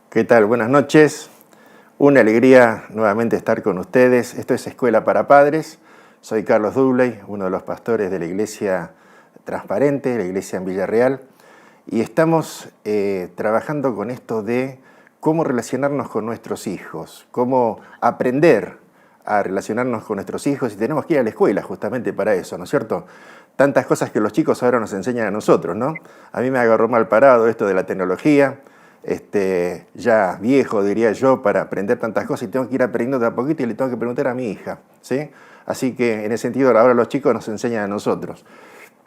¿Qué tal? Buenas noches. Una alegría nuevamente estar con ustedes. Esto es Escuela para Padres. Soy Carlos Dubley, uno de los pastores de la Iglesia Transparente, la Iglesia en Villarreal, y estamos trabajando con esto de cómo relacionarnos con nuestros hijos, cómo aprender a relacionarnos con nuestros hijos, y tenemos que ir a la escuela justamente para eso, ¿no es cierto? Tantas cosas que los chicos ahora nos enseñan a nosotros, ¿no? A mí me agarró mal parado esto de la tecnología, ya viejo, diría yo, para aprender tantas cosas, y tengo que ir aprendiendo de a poquito y le tengo que preguntar a mi hija, ¿sí? Así que en ese sentido ahora los chicos nos enseñan a nosotros.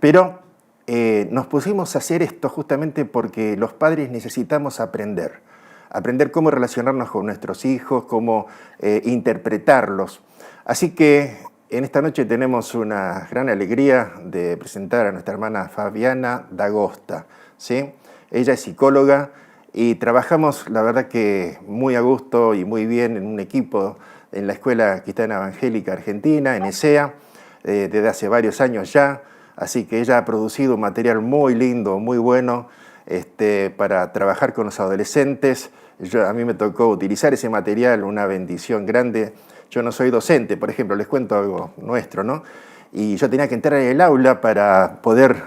Pero nos pusimos a hacer esto justamente porque los padres necesitamos aprender cómo relacionarnos con nuestros hijos, cómo interpretarlos. Así que en esta noche tenemos una gran alegría de presentar a nuestra hermana Fabiana Dagosta, ¿sí? Ella es psicóloga y trabajamos, la verdad que muy a gusto y muy bien en un equipo en la Escuela Cristiana Evangélica Argentina, en ESEA, desde hace varios años ya. Así que ella ha producido un material muy lindo, muy bueno, para trabajar con los adolescentes. A mí me tocó utilizar ese material, una bendición grande. Yo no soy docente, por ejemplo, les cuento algo nuestro, ¿no? Y yo tenía que entrar en el aula para poder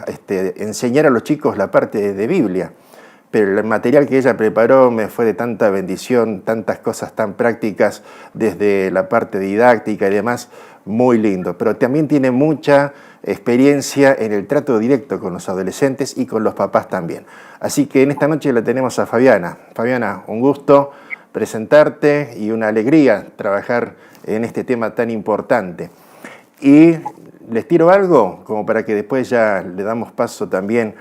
enseñar a los chicos la parte de Biblia. Pero el material que ella preparó me fue de tanta bendición, tantas cosas tan prácticas, desde la parte didáctica y demás, muy lindo. Pero también tiene mucha experiencia en el trato directo con los adolescentes y con los papás también. Así que en esta noche la tenemos a Fabiana. Fabiana, un gusto presentarte y una alegría trabajar en este tema tan importante. Y les tiro algo, como para que después ya le damos paso también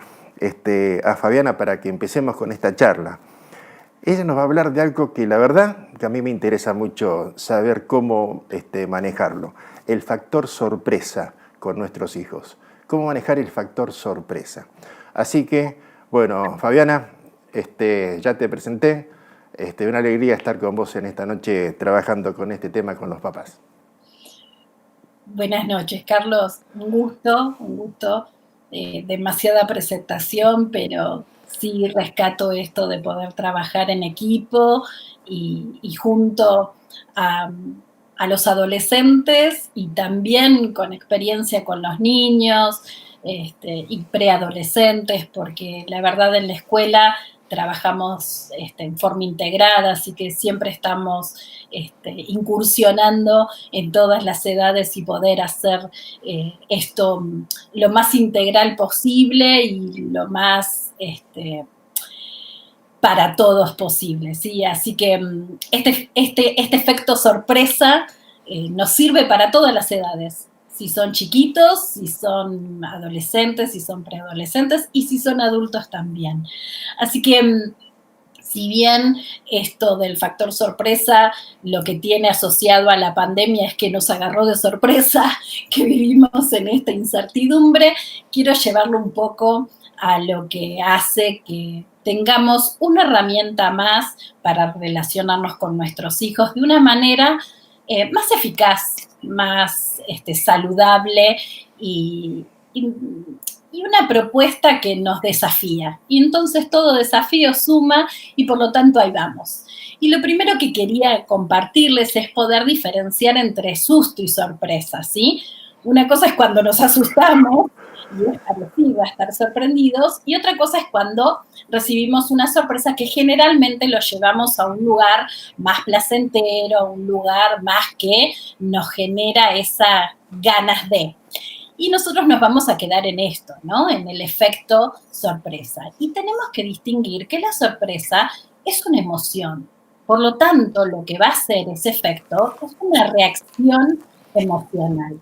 a Fabiana para que empecemos con esta charla. Ella nos va a hablar de algo que la verdad que a mí me interesa mucho saber cómo manejarlo, el factor sorpresa con nuestros hijos. Cómo manejar el factor sorpresa. Así que, bueno, Fabiana, ya te presenté. Una alegría estar con vos en esta noche trabajando con este tema con los papás. Buenas noches, Carlos. Un gusto. Demasiada presentación, pero sí rescato esto de poder trabajar en equipo y junto a, a los adolescentes y también con experiencia con los niños y preadolescentes, porque la verdad en la escuela trabajamos en forma integrada, así que siempre estamos incursionando en todas las edades y poder hacer esto lo más integral posible y lo más para todos posible, ¿sí? Así que este efecto sorpresa nos sirve para todas las edades. Si son chiquitos, si son adolescentes, si son preadolescentes y si son adultos también. Así que si bien esto del factor sorpresa lo que tiene asociado a la pandemia es que nos agarró de sorpresa, que vivimos en esta incertidumbre, quiero llevarlo un poco a lo que hace que tengamos una herramienta más para relacionarnos con nuestros hijos de una manera más eficaz, más saludable y y una propuesta que nos desafía. Y entonces todo desafío suma y por lo tanto ahí vamos. Y lo primero que quería compartirles es poder diferenciar entre susto y sorpresa, ¿sí? Una cosa es cuando nos asustamos y es parecido a estar sorprendidos, y otra cosa es cuando recibimos una sorpresa que generalmente lo llevamos a un lugar más placentero, un lugar más que nos genera esas ganas de. Y nosotros nos vamos a quedar en esto, ¿no? En el efecto sorpresa. Y tenemos que distinguir que la sorpresa es una emoción. Por lo tanto, lo que va a hacer ese efecto es una reacción emocional.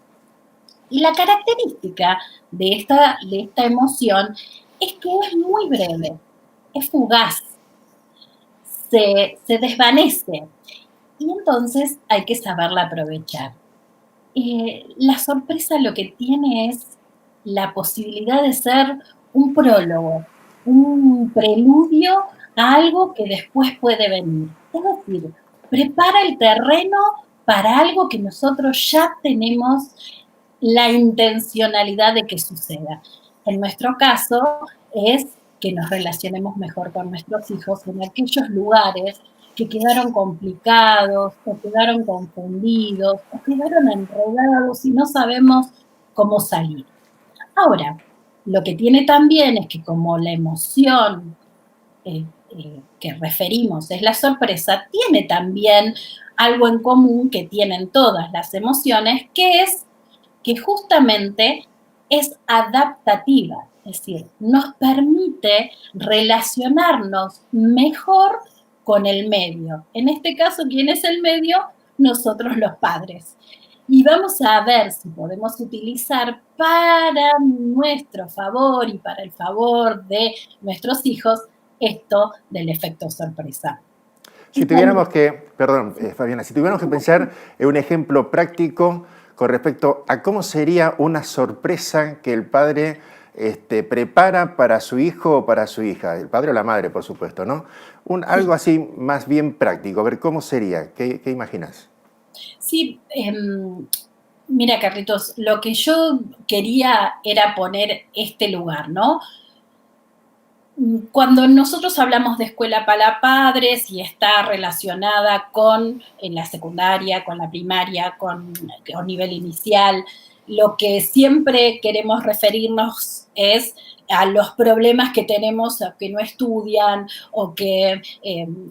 Y la característica de esta emoción es que es muy breve, es fugaz, se desvanece. Y entonces hay que saberla aprovechar. La sorpresa lo que tiene es la posibilidad de ser un prólogo, un preludio a algo que después puede venir. Es decir, prepara el terreno para algo que nosotros ya tenemos la intencionalidad de que suceda. En nuestro caso es que nos relacionemos mejor con nuestros hijos en aquellos lugares que quedaron complicados, o quedaron confundidos, o quedaron enredados y no sabemos cómo salir. Ahora, lo que tiene también es que como la emoción que referimos es la sorpresa, tiene también algo en común que tienen todas las emociones, que es que justamente es adaptativa, es decir, nos permite relacionarnos mejor con el medio. En este caso, ¿quién es el medio? Nosotros los padres. Y vamos a ver si podemos utilizar para nuestro favor y para el favor de nuestros hijos esto del efecto sorpresa. Si tuviéramos que, perdón, Fabiana, si tuviéramos que pensar en un ejemplo práctico con respecto a cómo sería una sorpresa que el padre prepara para su hijo o para su hija, el padre o la madre, por supuesto, ¿no? Algo así más bien práctico, a ver cómo sería, ¿qué imaginas? Sí, mira, Carlitos, lo que yo quería era poner este lugar, ¿no? Cuando nosotros hablamos de escuela para padres y está relacionada con en la secundaria, con la primaria, con nivel inicial, lo que siempre queremos referirnos es a los problemas que tenemos, o que no estudian, o que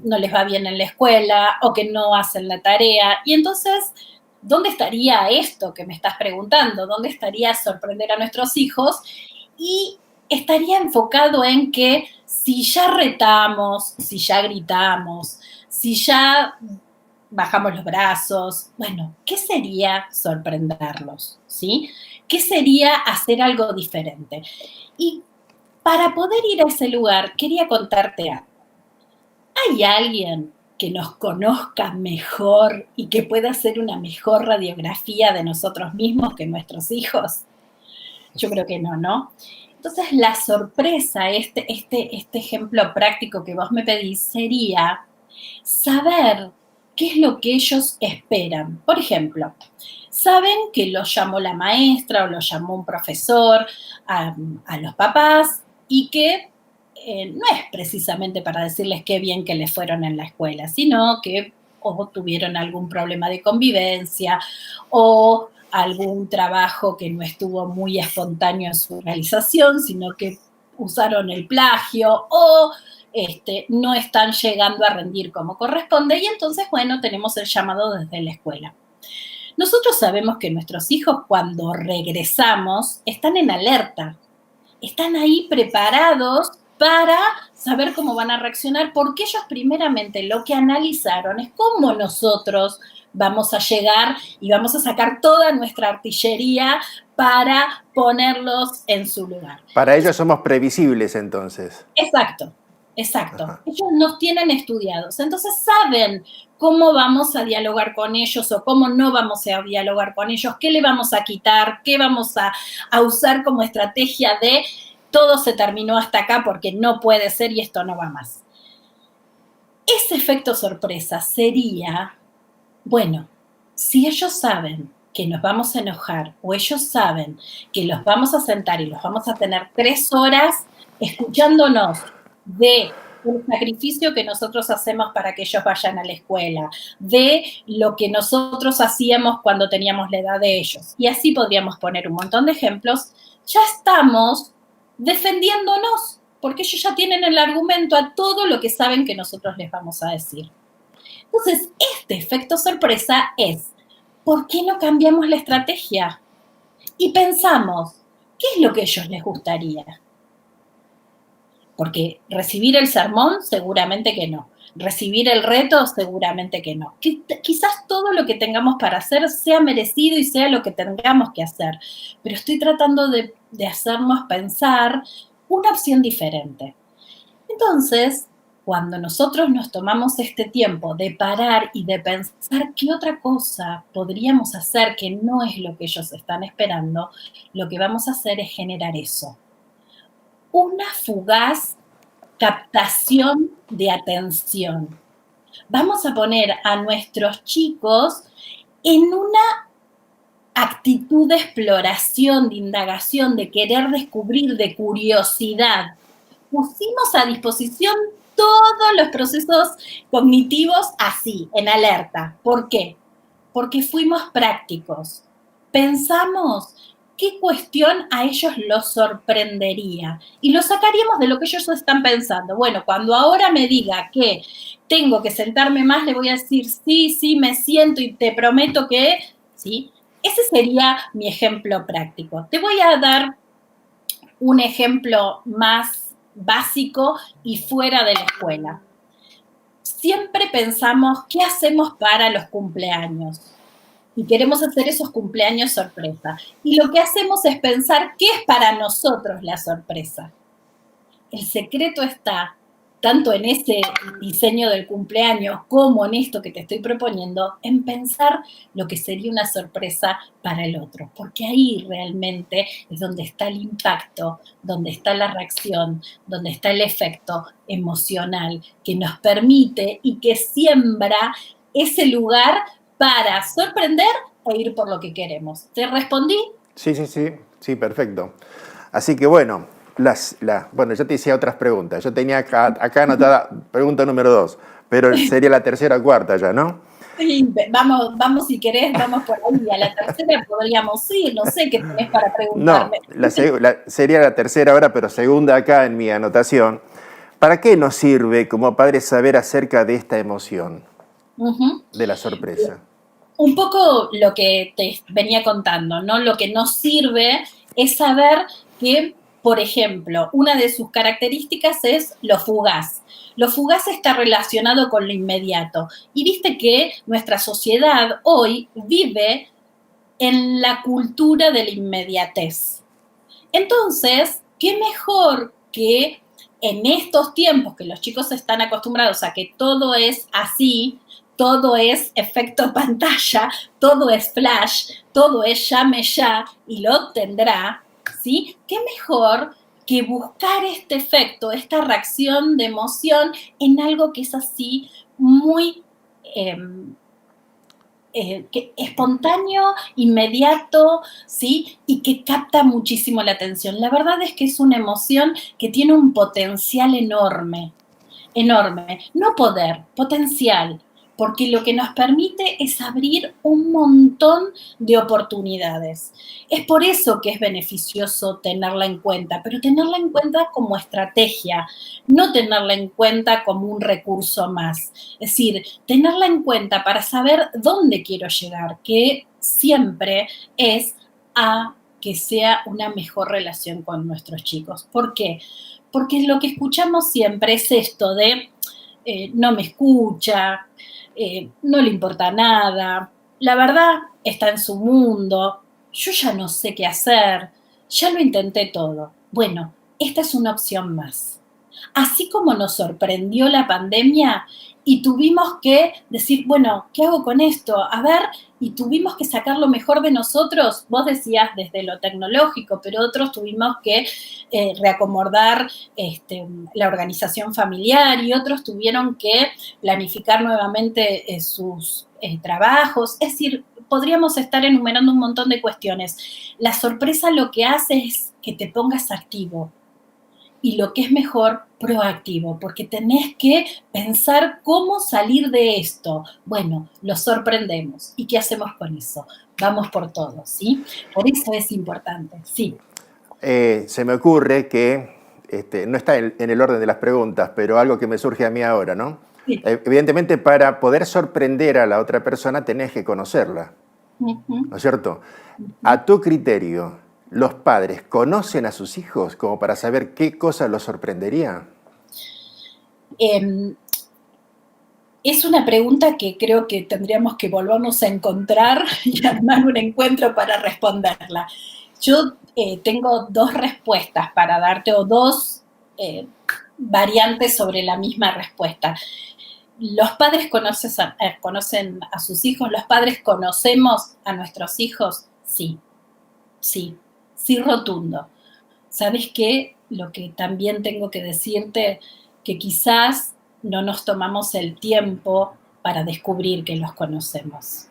no les va bien en la escuela, o que no hacen la tarea. Y entonces, ¿dónde estaría esto que me estás preguntando? ¿Dónde estaría sorprender a nuestros hijos? Y estaría enfocado en que si ya retamos, si ya gritamos, si ya bajamos los brazos, bueno, ¿qué sería sorprenderlos? ¿Sí? ¿Qué sería hacer algo diferente? Y para poder ir a ese lugar, quería contarte algo. ¿Hay alguien que nos conozca mejor y que pueda hacer una mejor radiografía de nosotros mismos que nuestros hijos? Yo creo que no, ¿no? Entonces, la sorpresa, este ejemplo práctico que vos me pedís, sería saber qué es lo que ellos esperan. Por ejemplo, saben que los llamó la maestra o los llamó un profesor a los papás y que no es precisamente para decirles qué bien que les fueron en la escuela, sino que o tuvieron algún problema de convivencia o algún trabajo que no estuvo muy espontáneo en su realización, sino que usaron el plagio o no están llegando a rendir como corresponde y entonces, bueno, tenemos el llamado desde la escuela. Nosotros sabemos que nuestros hijos cuando regresamos están en alerta, están ahí preparados para saber cómo van a reaccionar, porque ellos primeramente lo que analizaron es cómo nosotros vamos a llegar y vamos a sacar toda nuestra artillería para ponerlos en su lugar. Para ellos somos previsibles entonces. Exacto, exacto. Ajá. Ellos nos tienen estudiados, entonces saben cómo vamos a dialogar con ellos o cómo no vamos a dialogar con ellos, qué le vamos a quitar, qué vamos a usar como estrategia de todo se terminó hasta acá porque no puede ser y esto no va más. Ese efecto sorpresa sería, bueno, si ellos saben que nos vamos a enojar o ellos saben que los vamos a sentar y los vamos a tener 3 horas escuchándonos de el sacrificio que nosotros hacemos para que ellos vayan a la escuela, de lo que nosotros hacíamos cuando teníamos la edad de ellos. Y así podríamos poner un montón de ejemplos. Ya estamos defendiéndonos, porque ellos ya tienen el argumento a todo lo que saben que nosotros les vamos a decir. Entonces, este efecto sorpresa es, ¿por qué no cambiamos la estrategia? Y pensamos, ¿qué es lo que a ellos les gustaría? Porque recibir el sermón, seguramente que no. Recibir el reto, seguramente que no. Quizás todo lo que tengamos para hacer sea merecido y sea lo que tengamos que hacer. Pero estoy tratando de hacernos pensar una opción diferente. Entonces, cuando nosotros nos tomamos este tiempo de parar y de pensar qué otra cosa podríamos hacer que no es lo que ellos están esperando, lo que vamos a hacer es generar eso. Una fugaz captación de atención. Vamos a poner a nuestros chicos en una actitud de exploración, de indagación, de querer descubrir, de curiosidad. pusimos a disposición todos los procesos cognitivos así, en alerta. ¿Por qué? Porque fuimos prácticos. Pensamos qué cuestión a ellos los sorprendería y lo sacaríamos de lo que ellos están pensando. Bueno, cuando ahora me diga que tengo que sentarme más, le voy a decir, sí, sí, me siento y te prometo que, ¿sí? Ese sería mi ejemplo práctico. Te voy a dar un ejemplo más básico y fuera de la escuela. Siempre pensamos, ¿qué hacemos para los cumpleaños? Y queremos hacer esos cumpleaños sorpresa. Y lo que hacemos es pensar qué es para nosotros la sorpresa. El secreto está tanto en ese diseño del cumpleaños como en esto que te estoy proponiendo, en pensar lo que sería una sorpresa para el otro, porque ahí realmente es donde está el impacto, donde está la reacción, donde está el efecto emocional que nos permite y que siembra ese lugar para sorprender e ir por lo que queremos. ¿Te respondí? Sí, perfecto. Así que bueno, bueno, yo te decía otras preguntas. Yo tenía acá anotada pregunta número 2, pero sería la tercera o cuarta ya, ¿no? Sí, vamos si querés, vamos por ahí. A la tercera podríamos ir, no sé qué tenés para No, preguntarme. sería la tercera ahora, pero segunda acá en mi anotación. ¿Para qué nos sirve como padres saber acerca de esta emoción, Ujú. de la sorpresa? Un poco lo que te venía contando, ¿no? Lo que nos sirve es saber que, por ejemplo, una de sus características es lo fugaz. Lo fugaz está relacionado con lo inmediato. Y viste que nuestra sociedad hoy vive en la cultura de la inmediatez. Entonces, ¿qué mejor que en estos tiempos que los chicos están acostumbrados a que todo es así, todo es efecto pantalla, todo es flash, todo es llame ya y lo obtendrá, ¿sí? ¿Qué mejor que buscar este efecto, esta reacción de emoción en algo que es así muy eh, espontáneo, inmediato, ¿sí? Y que capta muchísimo la atención. La verdad es que es una emoción que tiene un potencial enorme, enorme. No poder, potencial, porque lo que nos permite es abrir un montón de oportunidades. Es por eso que es beneficioso tenerla en cuenta, pero tenerla en cuenta como estrategia, no tenerla en cuenta como un recurso más. Es decir, tenerla en cuenta para saber dónde quiero llegar, que siempre es a que sea una mejor relación con nuestros chicos. ¿Por qué? Porque lo que escuchamos siempre es esto de no me escucha, no le importa nada, la verdad está en su mundo, yo ya no sé qué hacer, ya lo intenté todo. Bueno, esta es una opción más. Así como nos sorprendió la pandemia y tuvimos que decir, bueno, ¿qué hago con esto? A ver, y tuvimos que sacar lo mejor de nosotros, vos decías desde lo tecnológico, pero otros tuvimos que reacomodar la organización familiar y otros tuvieron que planificar nuevamente sus trabajos. Es decir, podríamos estar enumerando un montón de cuestiones. La sorpresa lo que hace es que te pongas activo, y lo que es mejor, proactivo, porque tenés que pensar cómo salir de esto. Bueno, lo sorprendemos. ¿Y qué hacemos con eso? Vamos por todo, ¿sí? Por eso es importante, sí. Se me ocurre que, no está en el orden de las preguntas, pero algo que me surge a mí ahora, ¿no? Sí. Evidentemente, para poder sorprender a la otra persona tenés que conocerla, Ujú, ¿no es cierto? ujú. A tu criterio, ¿los padres conocen a sus hijos como para saber qué cosa los sorprendería? Eh, es una pregunta que creo que tendríamos que volvernos a encontrar y armar un encuentro para responderla. Yo tengo dos respuestas para darte o dos variantes sobre la misma respuesta. Los padres conocen a sus hijos, los padres conocemos a nuestros hijos, sí, sí, sí rotundo. ¿Sabes qué? Lo que también tengo que decirte, que quizás no nos tomamos el tiempo para descubrir que los conocemos.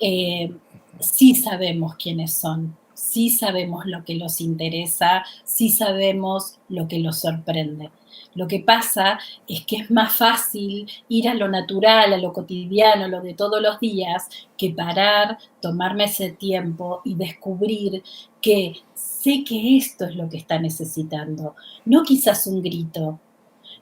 Eh, sí sabemos quiénes son, sí sabemos lo que los interesa, sí sabemos lo que los sorprende. Lo que pasa es que es más fácil ir a lo natural, a lo cotidiano, a lo de todos los días, que parar, tomarme ese tiempo y descubrir que sé que esto es lo que está necesitando. No quizás un grito,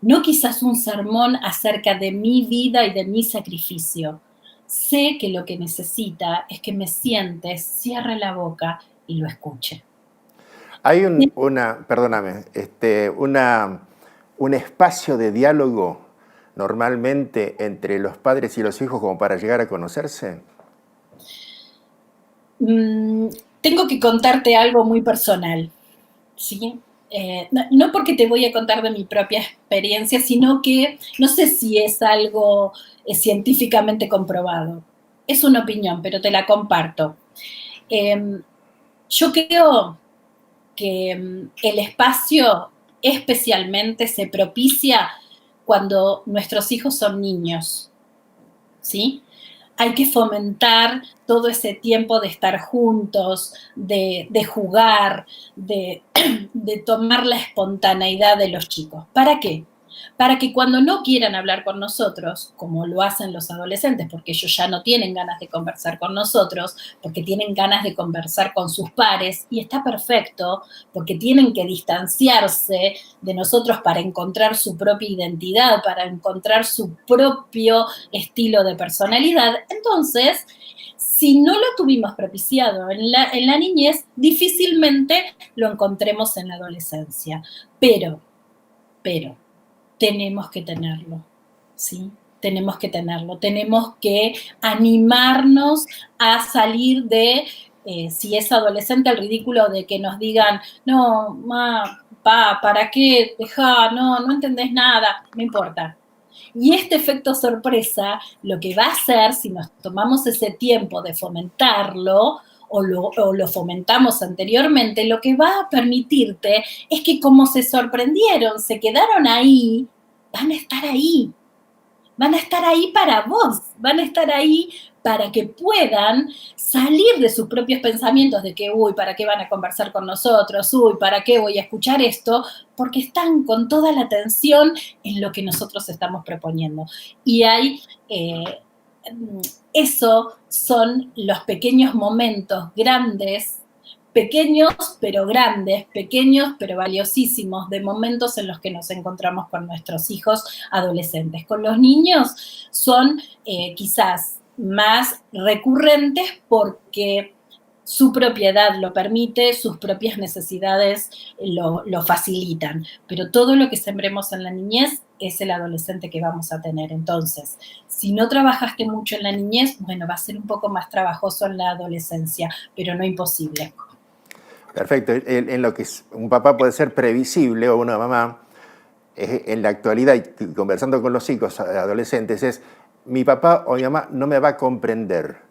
no quizás un sermón acerca de mi vida y de mi sacrificio. Sé que lo que necesita es que me siente, cierre la boca y lo escuche. Hay perdóname, un espacio de diálogo normalmente entre los padres y los hijos como para llegar a conocerse. Mm, tengo que contarte algo muy personal, ¿sí? No porque te voy a contar de mi propia experiencia, sino que no sé si es algo científicamente comprobado. Es una opinión, pero te la comparto. Eh, yo creo que el espacio especialmente se propicia cuando nuestros hijos son niños, ¿sí? Hay que fomentar todo ese tiempo de estar juntos, de jugar, de tomar la espontaneidad de los chicos. ¿Para qué? Para que cuando no quieran hablar con nosotros, como lo hacen los adolescentes, porque ellos ya no tienen ganas de conversar con nosotros, porque tienen ganas de conversar con sus pares, y está perfecto, porque tienen que distanciarse de nosotros para encontrar su propia identidad, para encontrar su propio estilo de personalidad. Entonces, si no lo tuvimos propiciado en la niñez, difícilmente lo encontremos en la adolescencia. Pero, tenemos que tenerlo, ¿sí? Tenemos que tenerlo, tenemos que animarnos a salir de, si es adolescente, el ridículo de que nos digan, no, ma, pa, ¿para qué? Dejá, no entendés nada, no importa. Y este efecto sorpresa, lo que va a hacer, si nos tomamos ese tiempo de fomentarlo, o lo fomentamos anteriormente, lo que va a permitirte es que como se sorprendieron, se quedaron ahí, van a estar ahí, van a estar ahí para vos, van a estar ahí para que puedan salir de sus propios pensamientos de que, uy, ¿para qué van a conversar con nosotros? Uy, ¿para qué voy a escuchar esto? Porque están con toda la atención en lo que nosotros estamos proponiendo. Y hay, eso son los pequeños momentos grandes, pequeños pero grandes, pequeños pero valiosísimos, de momentos en los que nos encontramos con nuestros hijos adolescentes. Con los niños son quizás más recurrentes porque su propiedad lo permite, sus propias necesidades lo facilitan, pero todo lo que sembremos en la niñez es el adolescente que vamos a tener. Entonces, si no trabajaste mucho en la niñez, bueno, va a ser un poco más trabajoso en la adolescencia, pero no imposible. Perfecto. En lo que un papá puede ser previsible o una mamá, en la actualidad, conversando con los hijos adolescentes, es mi papá o mi mamá no me va a comprender.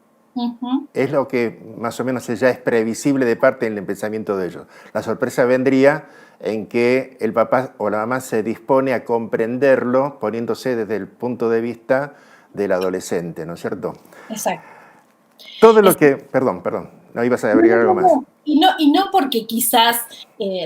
Es lo que más o menos ya es previsible de parte del pensamiento de ellos. La sorpresa vendría en que el papá o la mamá se dispone a comprenderlo poniéndose desde el punto de vista del adolescente, ¿no es cierto? Exacto. Todo lo que... Perdón, no ibas a agregar algo más. Y no porque quizás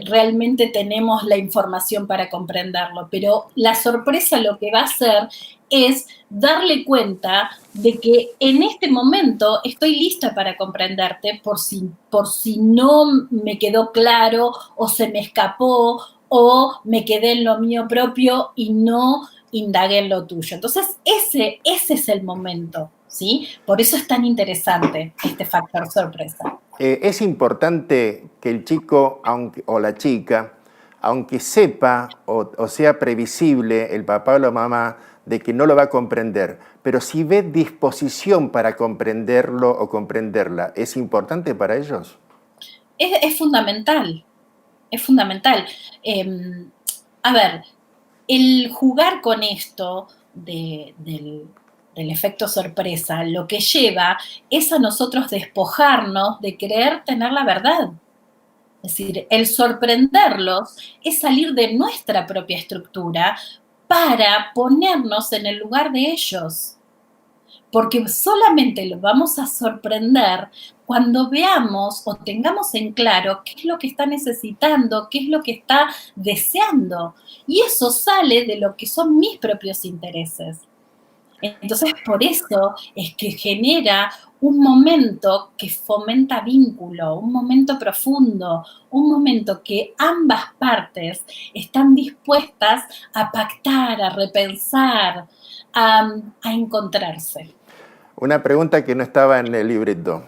realmente tenemos la información para comprenderlo, pero la sorpresa lo que va a hacer es darle cuenta de que en este momento estoy lista para comprenderte por si no me quedó claro o se me escapó o me quedé en lo mío propio y no indagué en lo tuyo. Entonces, ese es el momento, ¿sí? Por eso es tan interesante este factor sorpresa. Es importante que el chico o la chica, aunque sepa o sea previsible el papá o la mamá de que no lo va a comprender, pero si ve disposición para comprenderlo o comprenderla, ¿es importante para ellos? Es fundamental, es fundamental. A ver, el jugar con esto del efecto sorpresa, lo que lleva es a nosotros despojarnos de creer tener la verdad. Es decir, el sorprenderlos es salir de nuestra propia estructura para ponernos en el lugar de ellos, porque solamente lo vamos a sorprender cuando veamos o tengamos en claro qué es lo que está necesitando, qué es lo que está deseando. Y eso sale de lo que son mis propios intereses. Entonces, por eso es que genera un momento que fomenta vínculo, un momento profundo, un momento que ambas partes están dispuestas a pactar, a repensar, a encontrarse. Una pregunta que no estaba en el libreto.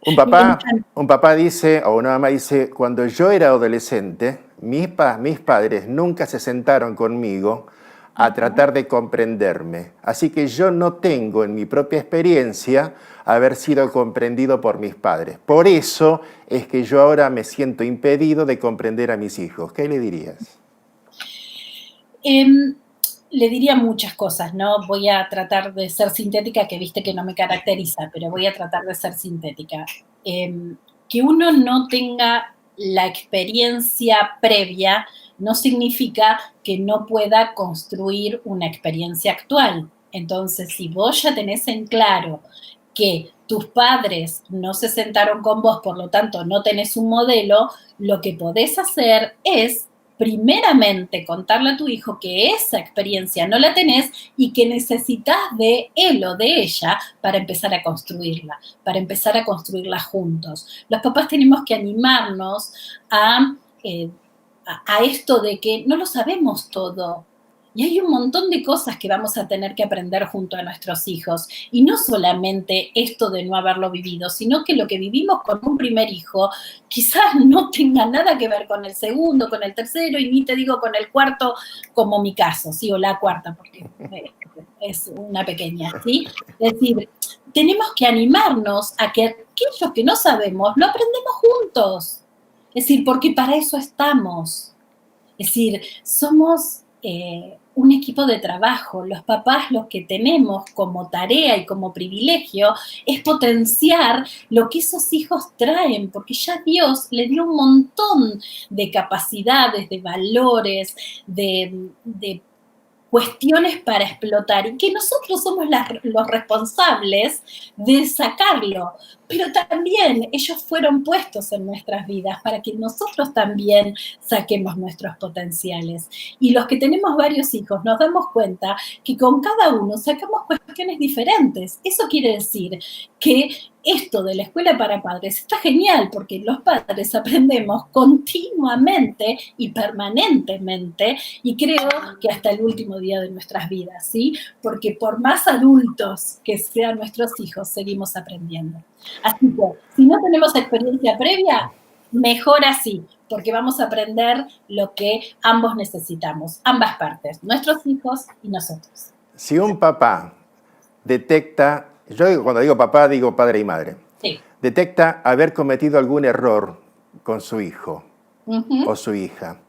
Un Me papá, encanta. un papá dice, o una mamá dice, cuando yo era adolescente, mis padres nunca se sentaron conmigo a tratar de comprenderme. Así que yo no tengo en mi propia experiencia haber sido comprendido por mis padres. Por eso es que yo ahora me siento impedido de comprender a mis hijos. ¿Qué le dirías? Le diría muchas cosas, ¿no? Voy a tratar de ser sintética, que viste que no me caracteriza, pero voy a tratar de ser sintética. Que uno no tenga la experiencia previa no significa que no pueda construir una experiencia actual. Entonces, si vos ya tenés en claro que tus padres no se sentaron con vos, por lo tanto no tenés un modelo, lo que podés hacer es primeramente contarle a tu hijo que esa experiencia no la tenés y que necesitas de él o de ella para empezar a construirla juntos. Los papás tenemos que animarnos eh, a esto de que no lo sabemos todo. Y hay un montón de cosas que vamos a tener que aprender junto a nuestros hijos. Y no solamente esto de no haberlo vivido, sino que lo que vivimos con un primer hijo quizás no tenga nada que ver con el segundo, con el tercero, y ni te digo con el cuarto, como mi caso, ¿sí? O la cuarta, porque es una pequeña, ¿sí? Es decir, tenemos que animarnos a que aquello que no sabemos lo aprendemos juntos. Es decir, porque para eso estamos. Es decir, somos un equipo de trabajo. Los papás lo que tenemos como tarea y como privilegio es potenciar lo que esos hijos traen, porque ya Dios le dio un montón de capacidades, de valores, de cuestiones para explotar y que nosotros somos los responsables de sacarlo, pero también ellos fueron puestos en nuestras vidas para que nosotros también saquemos nuestros potenciales. Y los que tenemos varios hijos nos damos cuenta que con cada uno sacamos cuestiones diferentes. Eso quiere decir que esto de la escuela para padres está genial porque los padres aprendemos continuamente y permanentemente y creo que hasta el último día de nuestras vidas, ¿sí? Porque por más adultos que sean nuestros hijos, seguimos aprendiendo. Así que, si no tenemos experiencia previa, mejor así, porque vamos a aprender lo que ambos necesitamos, ambas partes, nuestros hijos y nosotros. Si un papá detecta, cuando digo papá digo padre y madre, Sí. detecta haber cometido algún error con su hijo o su hija,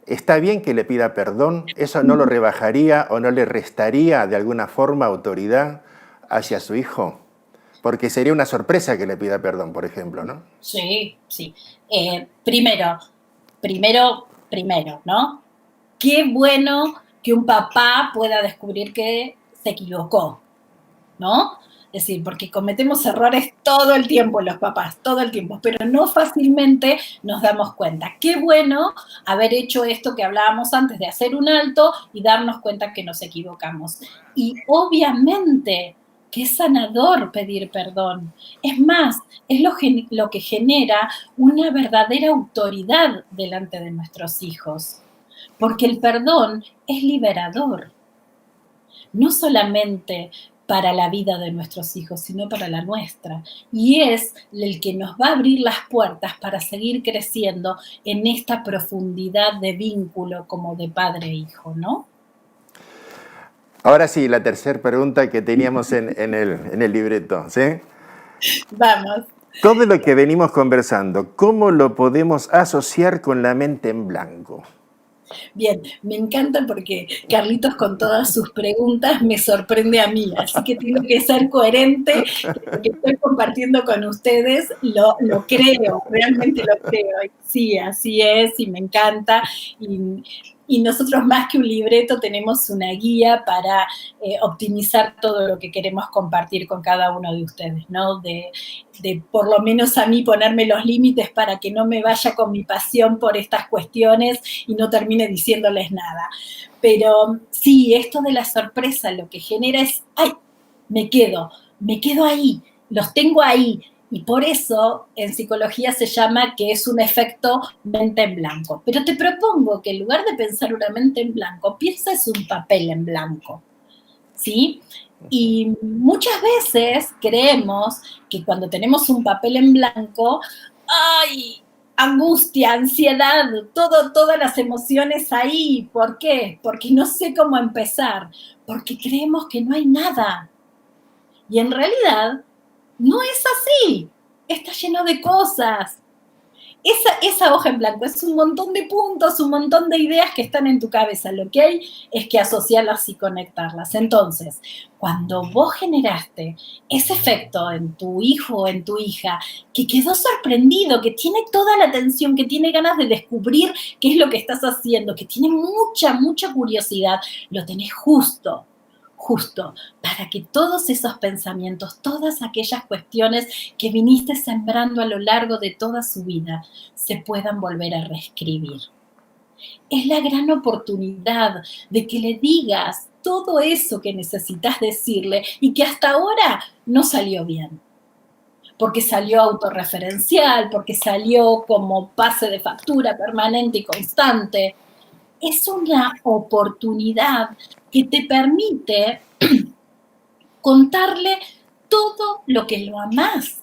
¿está bien que le pida perdón? ¿Eso no lo rebajaría o no le restaría de alguna forma autoridad hacia su hijo? Porque sería una sorpresa que le pida perdón, por ejemplo, ¿no? Sí, sí. Primero, ¿no? Qué bueno que un papá pueda descubrir que se equivocó, ¿no? Es decir, porque cometemos errores todo el tiempo los papás, todo el tiempo, pero no fácilmente nos damos cuenta. Qué bueno haber hecho esto que hablábamos antes de hacer un alto y darnos cuenta que nos equivocamos. Y obviamente que es sanador pedir perdón. Es más, es lo que genera una verdadera autoridad delante de nuestros hijos. Porque el perdón es liberador. No solamente para la vida de nuestros hijos, sino para la nuestra. Y es el que nos va a abrir las puertas para seguir creciendo en esta profundidad de vínculo como de padre e hijo, ¿no? Ahora sí, la tercera pregunta que teníamos en el libreto, ¿sí? Vamos. Todo lo que venimos conversando, ¿cómo lo podemos asociar con la mente en blanco? Bien, me encanta porque Carlitos con todas sus preguntas me sorprende a mí, así que tengo que ser coherente, lo que estoy compartiendo con ustedes lo creo, realmente lo creo, sí, así es y me encanta. Y y nosotros más que un libreto tenemos una guía para optimizar todo lo que queremos compartir con cada uno de ustedes, ¿no? De por lo menos a mí ponerme los límites para que no me vaya con mi pasión por estas cuestiones y no termine diciéndoles nada. Pero sí, esto de la sorpresa lo que genera es, ay, me quedo ahí, los tengo ahí. Y por eso en psicología se llama que es un efecto mente en blanco. Pero te propongo que en lugar de pensar una mente en blanco, pienses un papel en blanco, ¿sí? Y muchas veces creemos que cuando tenemos un papel en blanco, ¡ay! Angustia, ansiedad, todas las emociones ahí. ¿Por qué? Porque no sé cómo empezar, porque creemos que no hay nada. Y en realidad no es así. Está lleno de cosas. Esa hoja en blanco es un montón de puntos, un montón de ideas que están en tu cabeza. Lo que hay es que asociarlas y conectarlas. Entonces, cuando vos generaste ese efecto en tu hijo o en tu hija, que quedó sorprendido, que tiene toda la atención, que tiene ganas de descubrir qué es lo que estás haciendo, que tiene mucha curiosidad, lo tenés justo para que todos esos pensamientos, todas aquellas cuestiones que viniste sembrando a lo largo de toda su vida, se puedan volver a reescribir. Es la gran oportunidad de que le digas todo eso que necesitas decirle y que hasta ahora no salió bien. Porque salió autorreferencial, porque salió como pase de factura permanente y constante. Es una oportunidad que te permite contarle todo lo que lo amás.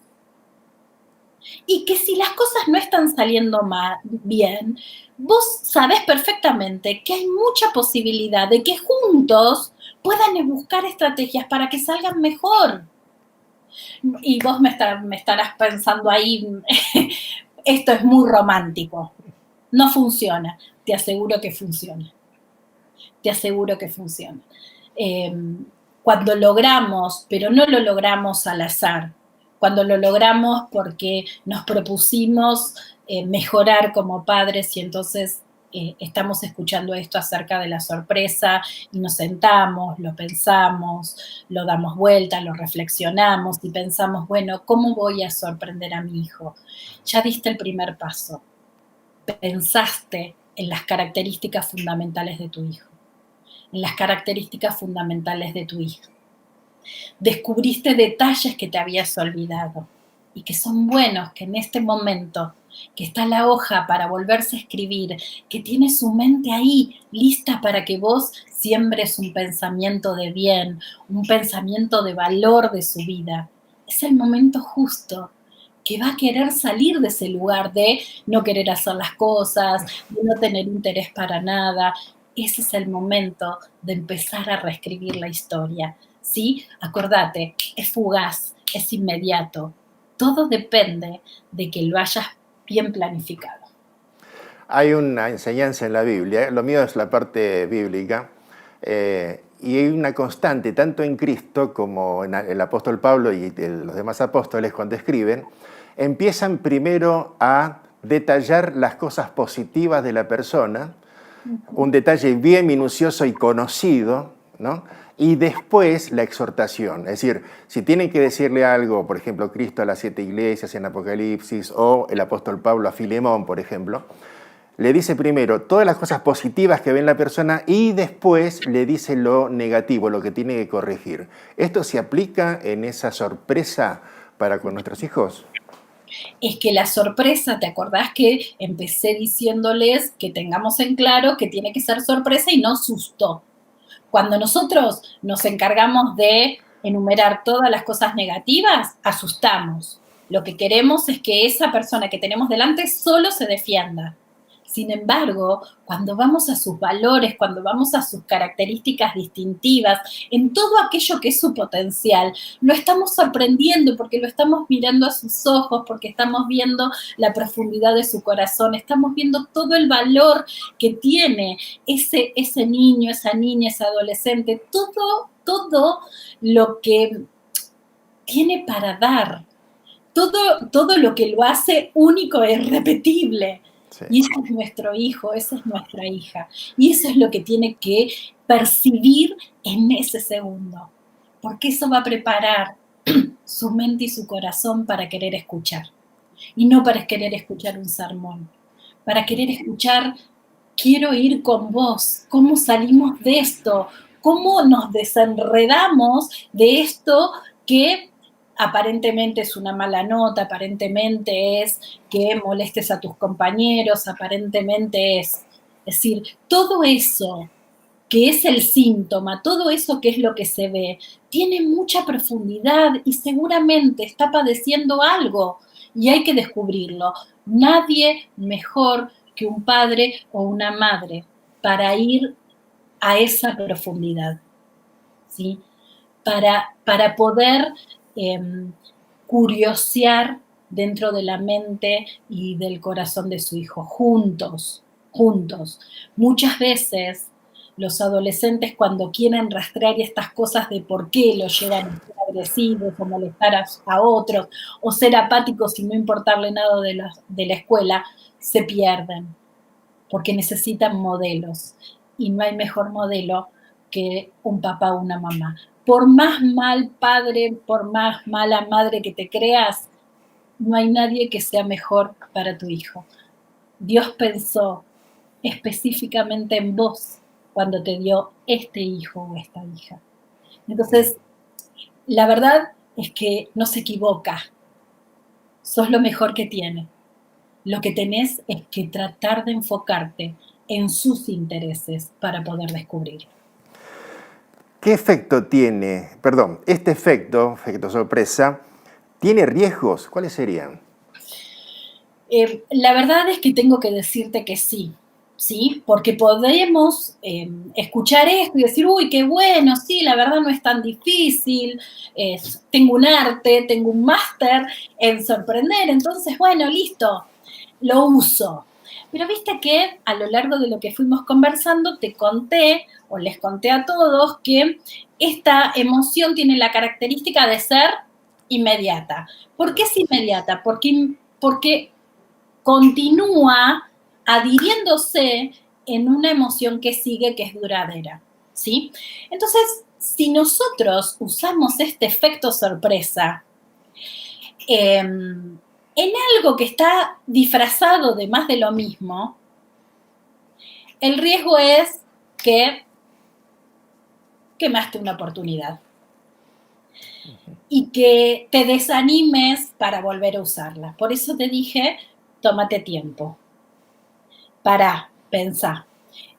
Y que si las cosas no están saliendo bien, vos sabés perfectamente que hay mucha posibilidad de que juntos puedan buscar estrategias para que salgan mejor. Y vos me estarás pensando ahí, esto es muy romántico. No funciona. Te aseguro que funciona. Te aseguro que funciona. Cuando logramos, pero no lo logramos al azar, cuando lo logramos porque nos propusimos mejorar como padres y entonces estamos escuchando esto acerca de la sorpresa y nos sentamos, lo pensamos, lo damos vuelta, lo reflexionamos y pensamos, bueno, ¿cómo voy a sorprender a mi hijo? Ya diste el primer paso, pensaste en las características fundamentales de tu hijo, en las características fundamentales de tu hija. Descubriste detalles que te habías olvidado y que son buenos, que en este momento, que está la hoja para volverse a escribir, que tiene su mente ahí lista para que vos siembres un pensamiento de bien, un pensamiento de valor de su vida. Es el momento justo que va a querer salir de ese lugar de no querer hacer las cosas, de no tener interés para nada. Ese es el momento de empezar a reescribir la historia. ¿Sí? Acordate, es fugaz, es inmediato. Todo depende de que lo hayas bien planificado. Hay una enseñanza en la Biblia, lo mío es la parte bíblica, y hay una constante, tanto en Cristo como en el apóstol Pablo y los demás apóstoles cuando escriben, empiezan primero a detallar las cosas positivas de la persona, un detalle bien minucioso y conocido, ¿no? Y después la exhortación. Es decir, si tienen que decirle algo, por ejemplo, Cristo a las 7 iglesias en Apocalipsis o el apóstol Pablo a Filemón, por ejemplo, le dice primero todas las cosas positivas que ve en la persona y después le dice lo negativo, lo que tiene que corregir. ¿Esto se aplica en esa sorpresa para con nuestros hijos? Es que la sorpresa, ¿te acordás que empecé diciéndoles que tengamos en claro que tiene que ser sorpresa y no susto? Cuando nosotros nos encargamos de enumerar todas las cosas negativas, asustamos. Lo que queremos es que esa persona que tenemos delante solo se defienda. Sin embargo, cuando vamos a sus valores, cuando vamos a sus características distintivas, en todo aquello que es su potencial, lo estamos sorprendiendo porque lo estamos mirando a sus ojos, porque estamos viendo la profundidad de su corazón, estamos viendo todo el valor que tiene ese niño, esa niña, ese adolescente, todo lo que tiene para dar, todo lo que lo hace único e irrepetible. Sí. Y ese es nuestro hijo, esa es nuestra hija. Y eso es lo que tiene que percibir en ese segundo. Porque eso va a preparar su mente y su corazón para querer escuchar. Y no para querer escuchar un sermón. Para querer escuchar, quiero ir con vos. ¿Cómo salimos de esto? ¿Cómo nos desenredamos de esto que aparentemente es una mala nota, aparentemente es que molestes a tus compañeros, aparentemente es decir, todo eso que es el síntoma, todo eso que es lo que se ve, tiene mucha profundidad y seguramente está padeciendo algo y hay que descubrirlo. Nadie mejor que un padre o una madre para ir a esa profundidad, ¿sí? Para poder eh, curiosear dentro de la mente y del corazón de su hijo, juntos, juntos. Muchas veces los adolescentes cuando quieren rastrear estas cosas de por qué los llevan a ser agresivos o molestar a otros o ser apáticos y no importarle nada de la escuela, se pierden porque necesitan modelos y no hay mejor modelo que un papá o una mamá. Por más mal padre, por más mala madre que te creas, no hay nadie que sea mejor para tu hijo. Dios pensó específicamente en vos cuando te dio este hijo o esta hija. Entonces, la verdad es que no se equivoca. Sos lo mejor que tiene. Lo que tenés es que tratar de enfocarte en sus intereses para poder descubrir. ¿Qué efecto tiene, perdón, este efecto sorpresa, tiene riesgos? ¿Cuáles serían? La verdad es que tengo que decirte que sí, ¿sí? Porque podemos escuchar esto y decir, uy, qué bueno, sí, la verdad no es tan difícil, tengo un arte, tengo un máster en sorprender, entonces, bueno, listo, lo uso. Pero viste que a lo largo de lo que fuimos conversando te conté, o les conté a todos, que esta emoción tiene la característica de ser inmediata. ¿Por qué es inmediata? Porque continúa adhiriéndose en una emoción que sigue, que es duradera, ¿sí? Entonces, si nosotros usamos este efecto sorpresa en algo que está disfrazado de más de lo mismo, el riesgo es que quemaste una oportunidad y que te desanimes para volver a usarla. Por eso te dije, tómate tiempo para pensar.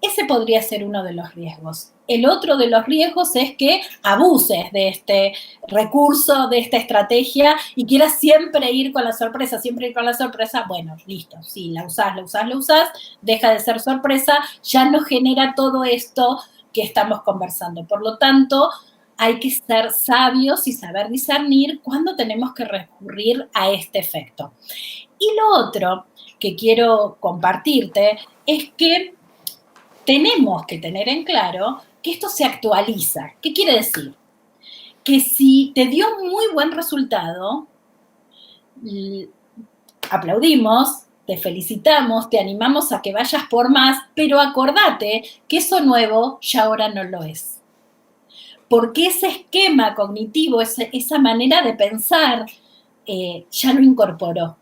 Ese podría ser uno de los riesgos. El otro de los riesgos es que abuses de este recurso, de esta estrategia y quieras siempre ir con la sorpresa, siempre ir con la sorpresa. Bueno, listo, sí, la usás, deja de ser sorpresa, ya no genera todo esto que estamos conversando. Por lo tanto, hay que ser sabios y saber discernir cuándo tenemos que recurrir a este efecto. Y lo otro que quiero compartirte es que tenemos que tener en claro que esto se actualiza. ¿Qué quiere decir? Que si te dio muy buen resultado, aplaudimos, te felicitamos, te animamos a que vayas por más, pero acordate que eso nuevo ya ahora no lo es. Porque ese esquema cognitivo, esa manera de pensar, ya lo incorporó.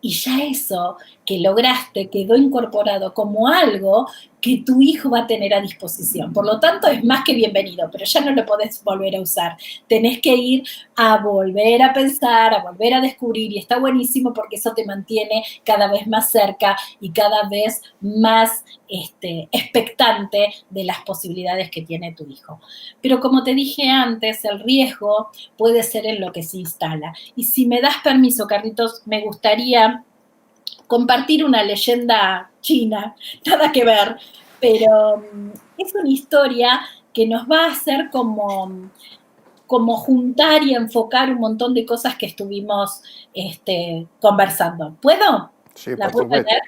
Y ya eso que lograste quedó incorporado como algo que tu hijo va a tener a disposición. Por lo tanto, es más que bienvenido, pero ya no lo podés volver a usar. Tenés que ir a volver a pensar, a volver a descubrir, y está buenísimo porque eso te mantiene cada vez más cerca y cada vez más expectante de las posibilidades que tiene tu hijo. Pero como te dije antes, el riesgo puede ser en lo que se instala. Y si me das permiso, Carlitos, me gustaría compartir una leyenda china, nada que ver, pero es una historia que nos va a hacer como juntar y enfocar un montón de cosas que estuvimos conversando. ¿Puedo? Sí, ¿La por puedo supuesto. leer?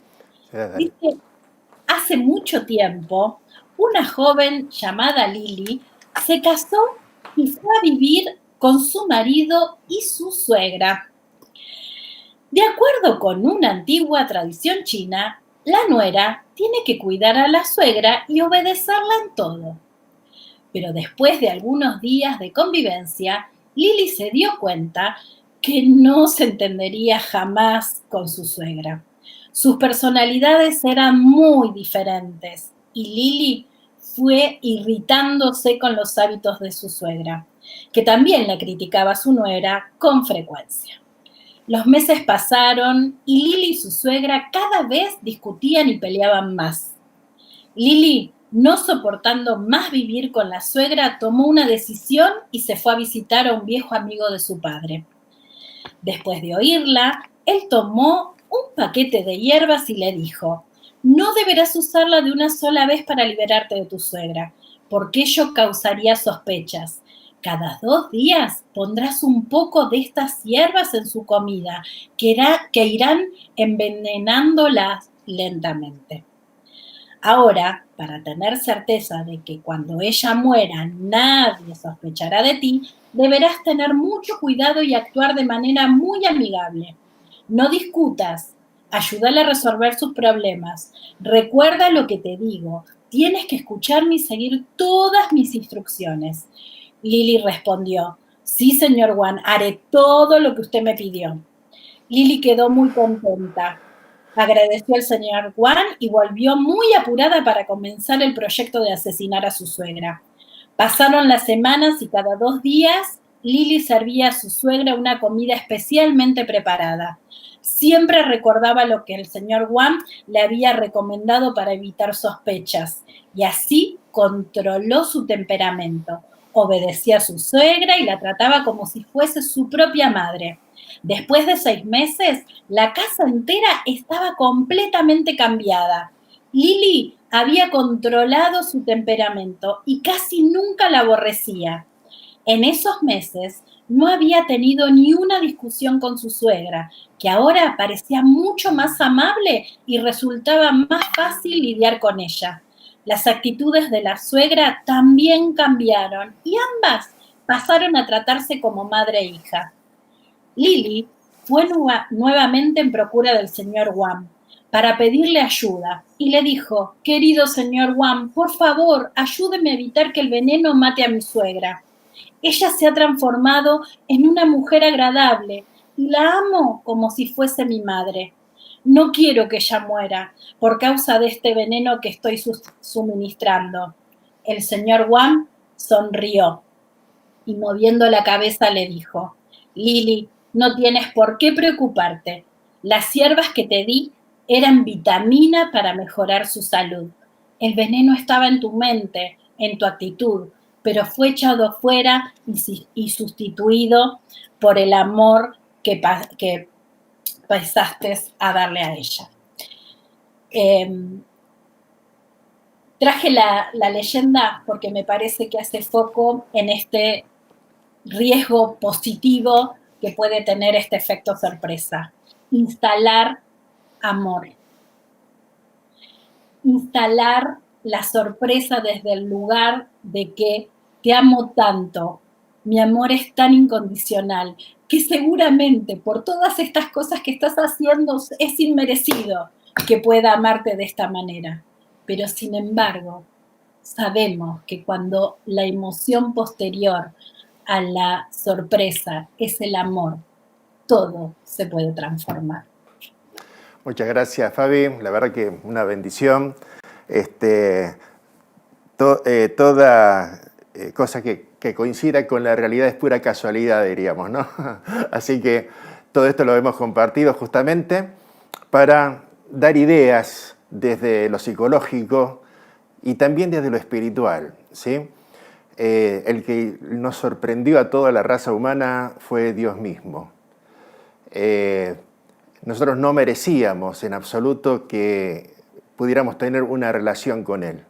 Sí, dale. Dice, hace mucho tiempo, una joven llamada Lily se casó y fue a vivir con su marido y su suegra. De acuerdo con una antigua tradición china, La nuera tiene que cuidar a la suegra y obedecerla en todo. Pero después de algunos días de convivencia, Lily se dio cuenta que no se entendería jamás con su suegra. Sus personalidades eran muy diferentes y Lily fue irritándose con los hábitos de su suegra, que también la criticaba a su nuera con frecuencia. Los meses pasaron y Lily y su suegra cada vez discutían y peleaban más. Lily, no soportando más vivir con la suegra, tomó una decisión y se fue a visitar a un viejo amigo de su padre. Después de oírla, él tomó un paquete de hierbas y le dijo: no deberás usarla de una sola vez para liberarte de tu suegra, porque ello causaría sospechas. Cada 2 días pondrás un poco de estas hierbas en su comida, que irán envenenándolas lentamente. Ahora, para tener certeza de que cuando ella muera nadie sospechará de ti, deberás tener mucho cuidado y actuar de manera muy amigable. No discutas, ayúdale a resolver sus problemas. Recuerda lo que te digo, tienes que escucharme y seguir todas mis instrucciones. Lily respondió: sí, señor Juan, haré todo lo que usted me pidió. Lily quedó muy contenta. Agradeció al señor Juan y volvió muy apurada para comenzar el proyecto de asesinar a su suegra. Pasaron las semanas y cada 2 días Lily servía a su suegra una comida especialmente preparada. Siempre recordaba lo que el señor Juan le había recomendado para evitar sospechas y así controló su temperamento. Obedecía a su suegra y la trataba como si fuese su propia madre. Después de 6 meses, la casa entera estaba completamente cambiada. Lily había controlado su temperamento y casi nunca la aborrecía. En esos meses no había tenido ni una discusión con su suegra, que ahora parecía mucho más amable y resultaba más fácil lidiar con ella. Las actitudes de la suegra también cambiaron y ambas pasaron a tratarse como madre e hija. Lily fue nuevamente en procura del señor Wham para pedirle ayuda y le dijo: querido señor Wham, por favor, ayúdeme a evitar que el veneno mate a mi suegra. Ella se ha transformado en una mujer agradable y la amo como si fuese mi madre. No quiero que ella muera por causa de este veneno que estoy suministrando. El señor Wham sonrió y moviendo la cabeza le dijo: Lily, no tienes por qué preocuparte. Las hierbas que te di eran vitamina para mejorar su salud. El veneno estaba en tu mente, en tu actitud, pero fue echado fuera y sustituido por el amor que pasaste a darle a ella. Traje la leyenda porque me parece que hace foco en este riesgo positivo que puede tener este efecto sorpresa. Instalar amor. Instalar la sorpresa desde el lugar de que te amo tanto, mi amor es tan incondicional, que seguramente por todas estas cosas que estás haciendo es inmerecido que pueda amarte de esta manera. Pero sin embargo, sabemos que cuando la emoción posterior a la sorpresa es el amor, todo se puede transformar. Muchas gracias, Fabi. La verdad que una bendición. Toda cosa que coincida con la realidad es pura casualidad, diríamos, ¿no? Así que todo esto lo hemos compartido justamente para dar ideas desde lo psicológico y también desde lo espiritual, ¿sí? El que nos sorprendió a toda la raza humana fue Dios mismo. Nosotros no merecíamos en absoluto que pudiéramos tener una relación con Él.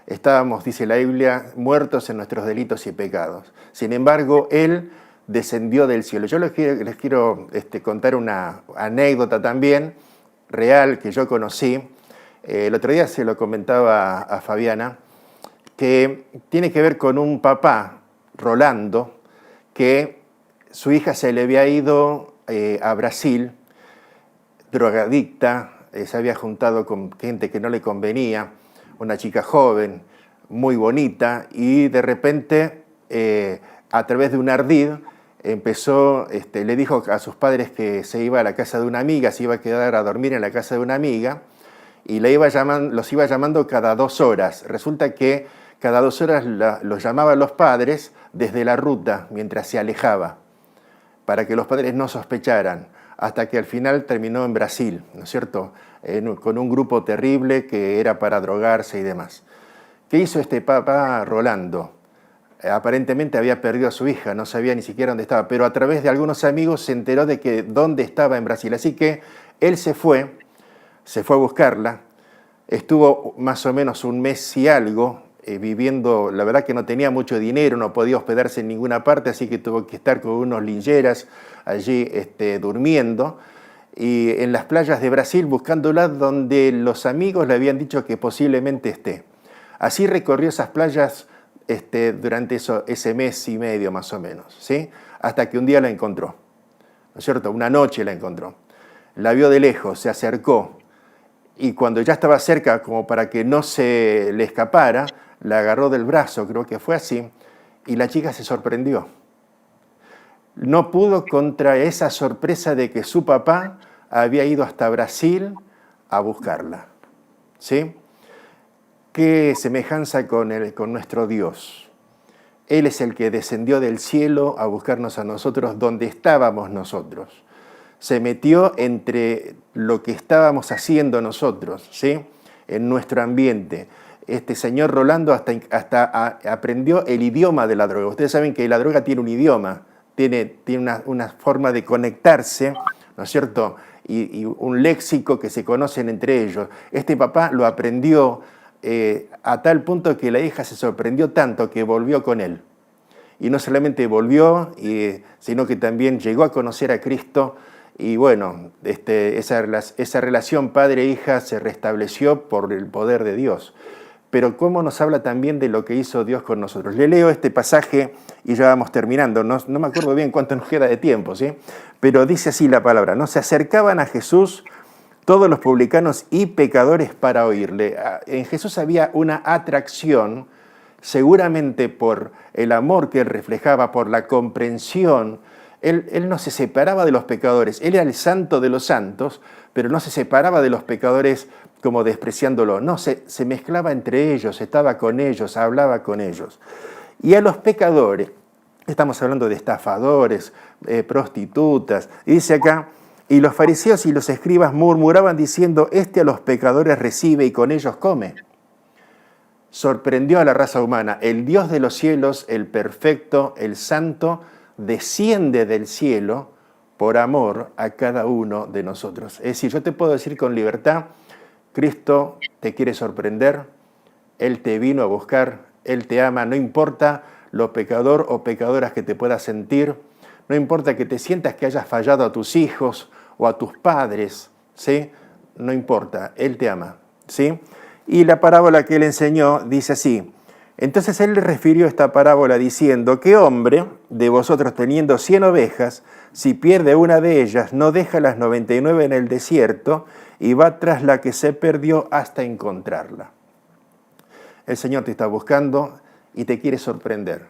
Estábamos, dice la Biblia, muertos en nuestros delitos y pecados. Sin embargo, Él descendió del cielo. Yo les quiero contar una anécdota también real que yo conocí. El otro día se lo comentaba a Fabiana, que tiene que ver con un papá, Rolando, que su hija se le había ido a Brasil, drogadicta, se había juntado con gente que no le convenía, una chica joven, muy bonita, y de repente, a través de un ardid, le dijo a sus padres que se iba a la casa de una amiga, se iba a quedar a dormir en la casa de una amiga, y los iba llamando cada 2 horas. Resulta que cada 2 horas los llamaban los padres desde la ruta, mientras se alejaba, para que los padres no sospecharan, hasta que al final terminó en Brasil, ¿no es cierto?, con un grupo terrible que era para drogarse y demás. ¿Qué hizo este papá Rolando? Aparentemente había perdido a su hija, no sabía ni siquiera dónde estaba, pero a través de algunos amigos se enteró de que dónde estaba en Brasil. Así que él se fue a buscarla, estuvo más o menos un mes y algo viviendo. La verdad que no tenía mucho dinero, no podía hospedarse en ninguna parte, así que tuvo que estar con unos lingeras allí durmiendo, y en las playas de Brasil buscándola donde los amigos le habían dicho que posiblemente esté. Así recorrió esas playas durante ese mes y medio más o menos, ¿sí? Hasta que un día la encontró, ¿no es cierto? Una noche la encontró. La vio de lejos, se acercó, y cuando ya estaba cerca, como para que no se le escapara, la agarró del brazo, creo que fue así, y la chica se sorprendió. No pudo contra esa sorpresa de que su papá había ido hasta Brasil a buscarla, ¿sí? Qué semejanza con nuestro Dios. Él es el que descendió del cielo a buscarnos a nosotros donde estábamos nosotros. Se metió entre lo que estábamos haciendo nosotros, ¿sí?, en nuestro ambiente. Este señor Rolando hasta aprendió el idioma de la droga. Ustedes saben que la droga tiene un idioma, tiene una forma de conectarse, ¿no es cierto?, y un léxico que se conocen entre ellos. Este papá lo aprendió a tal punto que la hija se sorprendió tanto que volvió con él. Y no solamente volvió, sino que también llegó a conocer a Cristo. Y bueno, esa relación padre-hija se restableció por el poder de Dios. Pero cómo nos habla también de lo que hizo Dios con nosotros. Le leo este pasaje y ya vamos terminando. No me acuerdo bien cuánto nos queda de tiempo, ¿sí? Pero dice así la palabra, ¿no? Se acercaban a Jesús todos los publicanos y pecadores para oírle. En Jesús había una atracción, seguramente por el amor que él reflejaba, por la comprensión. Él no se separaba de los pecadores. Él era el santo de los santos, pero no se separaba de los pecadores como despreciándolo. No, se mezclaba entre ellos, estaba con ellos, hablaba con ellos. Y a los pecadores, estamos hablando de estafadores, prostitutas, y dice acá, y los fariseos y los escribas murmuraban diciendo, a los pecadores recibe y con ellos come. Sorprendió a la raza humana. El Dios de los cielos, el perfecto, el santo, desciende del cielo por amor a cada uno de nosotros. Es decir, yo te puedo decir con libertad, Cristo te quiere sorprender, Él te vino a buscar, Él te ama, no importa lo pecador o pecadoras que te puedas sentir, no importa que te sientas que hayas fallado a tus hijos o a tus padres, ¿sí? No importa, Él te ama, ¿sí? Y la parábola que Él enseñó dice así, entonces Él le refirió esta parábola diciendo, ¿qué hombre de vosotros teniendo 100 ovejas, si pierde una de ellas, no deja las 99 en el desierto y va tras la que se perdió hasta encontrarla? El Señor te está buscando y te quiere sorprender.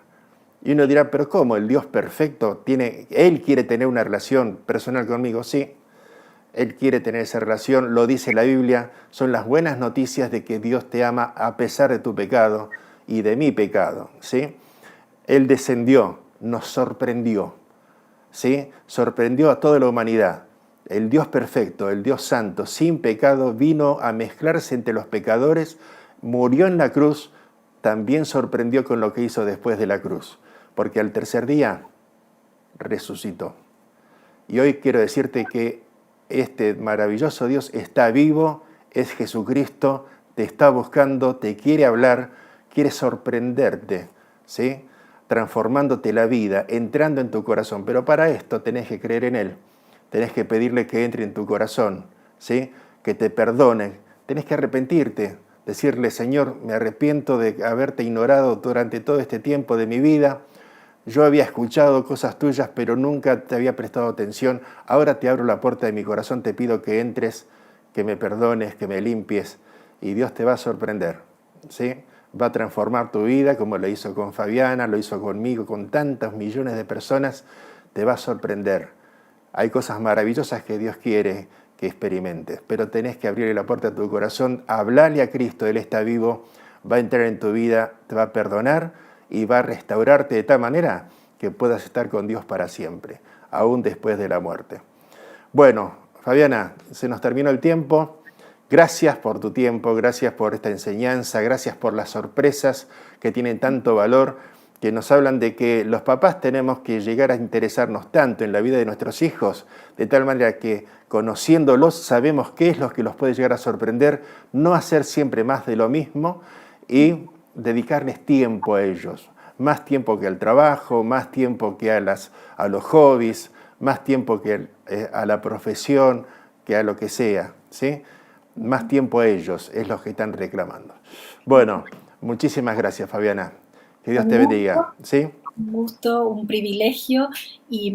Y uno dirá, pero ¿cómo? El Dios perfecto Él quiere tener una relación personal conmigo. Sí, Él quiere tener esa relación, lo dice la Biblia, son las buenas noticias de que Dios te ama a pesar de tu pecado y de mi pecado, ¿sí? Él descendió, nos sorprendió, ¿sí? Sorprendió a toda la humanidad. El Dios perfecto, el Dios santo, sin pecado, vino a mezclarse entre los pecadores, murió en la cruz, también sorprendió con lo que hizo después de la cruz, porque al tercer día resucitó. Y hoy quiero decirte que este maravilloso Dios está vivo, es Jesucristo, te está buscando, te quiere hablar, quiere sorprenderte, ¿sí? Transformándote la vida, entrando en tu corazón. Pero para esto tenés que creer en Él, tenés que pedirle que entre en tu corazón, ¿sí? Que te perdone, tenés que arrepentirte, decirle, Señor, me arrepiento de haberte ignorado durante todo este tiempo de mi vida. Yo había escuchado cosas tuyas, pero nunca te había prestado atención. Ahora te abro la puerta de mi corazón, te pido que entres, que me perdones, que me limpies, y Dios te va a sorprender, ¿sí? Va a transformar tu vida como lo hizo con Fabiana, lo hizo conmigo, con tantos millones de personas, te va a sorprender. Hay cosas maravillosas que Dios quiere que experimentes, pero tenés que abrirle la puerta a tu corazón, hablarle a Cristo, Él está vivo, va a entrar en tu vida, te va a perdonar y va a restaurarte de tal manera que puedas estar con Dios para siempre, aún después de la muerte. Bueno, Fabiana, se nos terminó el tiempo. Gracias por tu tiempo, gracias por esta enseñanza, gracias por las sorpresas que tienen tanto valor, que nos hablan de que los papás tenemos que llegar a interesarnos tanto en la vida de nuestros hijos, de tal manera que conociéndolos sabemos qué es lo que los puede llegar a sorprender, no hacer siempre más de lo mismo y dedicarles tiempo a ellos, más tiempo que al trabajo, más tiempo que a los hobbies, más tiempo que a la profesión, que a lo que sea, ¿sí? Más tiempo a ellos es lo que están reclamando. Bueno, muchísimas gracias, Fabiana. Que Dios te bendiga. ¿Sí? Un gusto, un privilegio. Y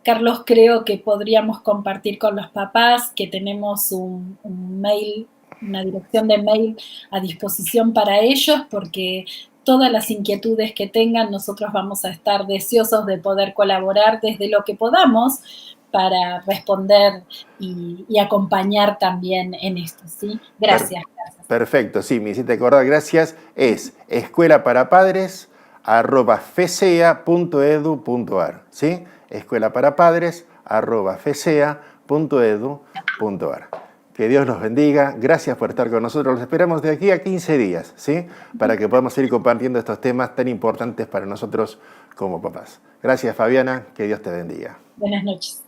Carlos, creo que podríamos compartir con los papás que tenemos un mail, una dirección de mail a disposición para ellos, porque todas las inquietudes que tengan, nosotros vamos a estar deseosos de poder colaborar desde lo que podamos para responder y acompañar también en esto, ¿sí? Gracias. Perfecto, sí, me hiciste acordar, gracias. Es escuelaparapadres@fesea.edu.ar, ¿sí? escuelaparapadres@fesea.edu.ar. Que Dios los bendiga, gracias por estar con nosotros, los esperamos de aquí a 15 días, ¿sí? Para que podamos seguir compartiendo estos temas tan importantes para nosotros como papás. Gracias, Fabiana, que Dios te bendiga. Buenas noches.